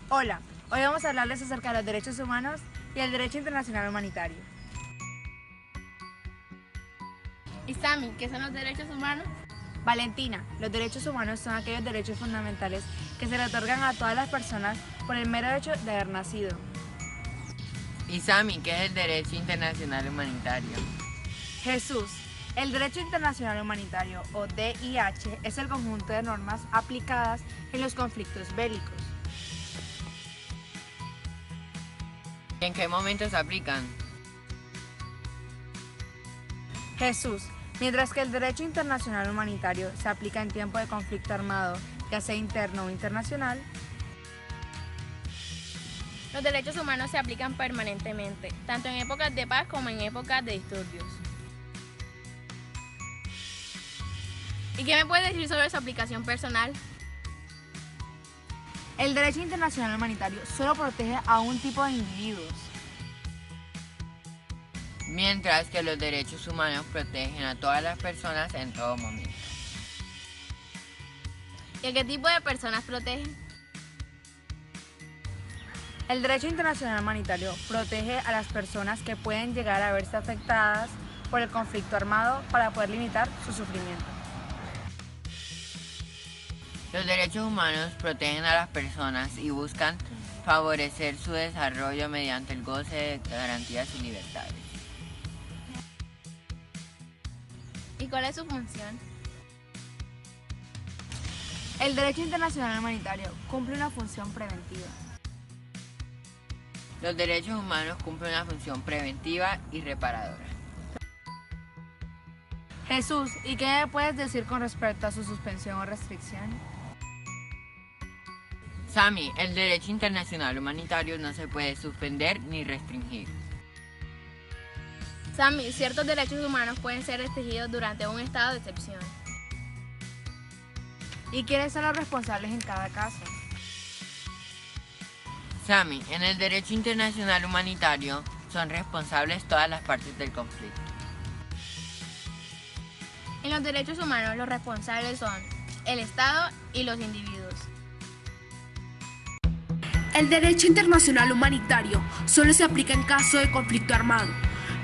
Hola, hoy vamos a hablarles acerca de los derechos humanos y el derecho internacional humanitario. ¿Y Sami, qué son los derechos humanos? Valentina, los derechos humanos son aquellos derechos fundamentales que se le otorgan a todas las personas por el mero hecho de haber nacido. ¿Y Sami, qué es el derecho internacional humanitario? Jesús, el derecho internacional humanitario, o DIH, es el conjunto de normas aplicadas en los conflictos bélicos. ¿Y en qué momentos se aplican? Jesús, mientras que el derecho internacional humanitario se aplica en tiempo de conflicto armado, ya sea interno o internacional, Los derechos humanos se aplican permanentemente, tanto en épocas de paz como en épocas de disturbios. ¿Y qué me puedes decir sobre su aplicación personal? el derecho internacional humanitario solo protege a un tipo de individuos. Mientras que los derechos humanos protegen a todas las personas en todo momento. ¿Y a qué tipo de personas protege? El derecho internacional humanitario protege a las personas que pueden llegar a verse afectadas por el conflicto armado para poder limitar su sufrimiento. Los derechos humanos protegen a las personas y buscan favorecer su desarrollo mediante el goce de garantías y libertades. ¿Y cuál es su función? El derecho internacional humanitario cumple una función preventiva. Los derechos humanos cumplen una función preventiva y reparadora. Jesús, ¿y qué me puedes decir con respecto a su suspensión o restricción? Sami, el derecho internacional humanitario no se puede suspender ni restringir. Sami, ciertos derechos humanos pueden ser restringidos durante un estado de excepción. ¿Y quiénes son los responsables en cada caso? Sami, en el derecho internacional humanitario son responsables todas las partes del conflicto. En los derechos humanos los responsables son el Estado y los individuos. El derecho internacional humanitario solo se aplica en caso de conflicto armado.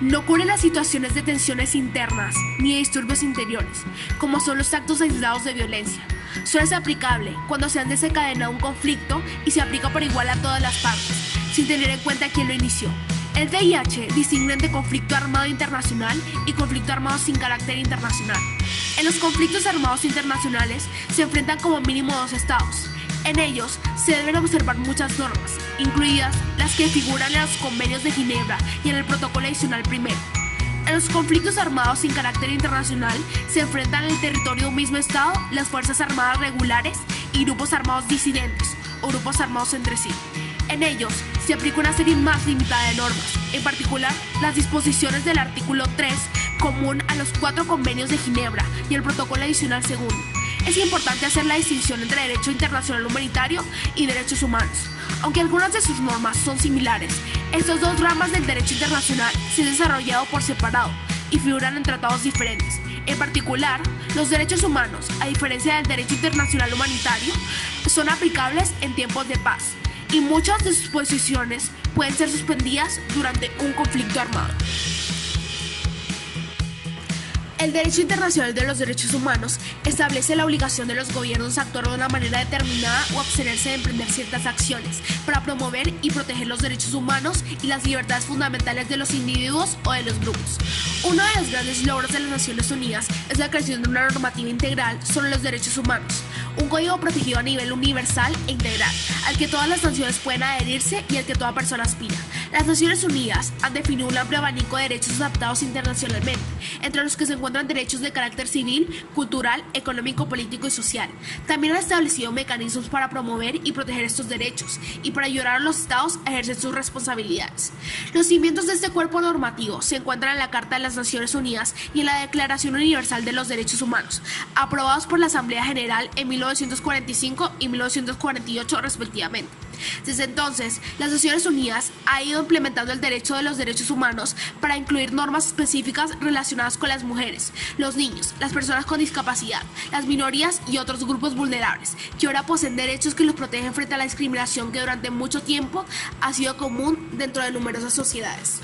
No cubre las situaciones de tensiones internas ni de disturbios interiores, como son los actos aislados de violencia. Solo es aplicable cuando se han desencadenado un conflicto y se aplica por igual a todas las partes, sin tener en cuenta quién lo inició. El DIH distingue entre conflicto armado internacional y conflicto armado sin carácter internacional. En los conflictos armados internacionales se enfrentan como mínimo dos estados. En ellos se deben observar muchas normas, incluidas las que figuran en los convenios de Ginebra y en el protocolo adicional primero. En los conflictos armados sin carácter internacional se enfrentan en el territorio de un mismo estado las fuerzas armadas regulares y grupos armados disidentes o grupos armados entre sí. En ellos se aplica una serie más limitada de normas, en particular las disposiciones del artículo 3, común a los 4 convenios de Ginebra y el protocolo adicional segundo. Es importante hacer la distinción entre derecho internacional humanitario y derechos humanos. Aunque algunas de sus normas son similares, estas dos ramas del derecho internacional se han desarrollado por separado y figuran en tratados diferentes. En particular, los derechos humanos, a diferencia del derecho internacional humanitario, son aplicables en tiempos de paz y muchas de sus posiciones pueden ser suspendidas durante un conflicto armado. El derecho internacional de los derechos humanos establece la obligación de los gobiernos a actuar de una manera determinada o abstenerse de emprender ciertas acciones para promover y proteger los derechos humanos y las libertades fundamentales de los individuos o de los grupos. Uno de los grandes logros de las Naciones Unidas es la creación de una normativa integral sobre los derechos humanos, un código protegido a nivel universal e integral, al que todas las naciones pueden adherirse y al que toda persona aspira. Las Naciones Unidas han definido un amplio abanico de derechos adaptados internacionalmente, entre los que se encuentran derechos de carácter civil, cultural, económico, político y social. También han establecido mecanismos para promover y proteger estos derechos y para ayudar a los estados a ejercer sus responsabilidades. Los cimientos de este cuerpo normativo se encuentran en la Carta de las Naciones Unidas y en la Declaración Universal de los Derechos Humanos, aprobados por la Asamblea General en 1945 y 1948 respectivamente. Desde entonces, las Naciones Unidas ha ido implementando el derecho de los derechos humanos para incluir normas específicas relacionadas con las mujeres, los niños, las personas con discapacidad, las minorías y otros grupos vulnerables, que ahora poseen derechos que los protegen frente a la discriminación que durante mucho tiempo ha sido común dentro de numerosas sociedades.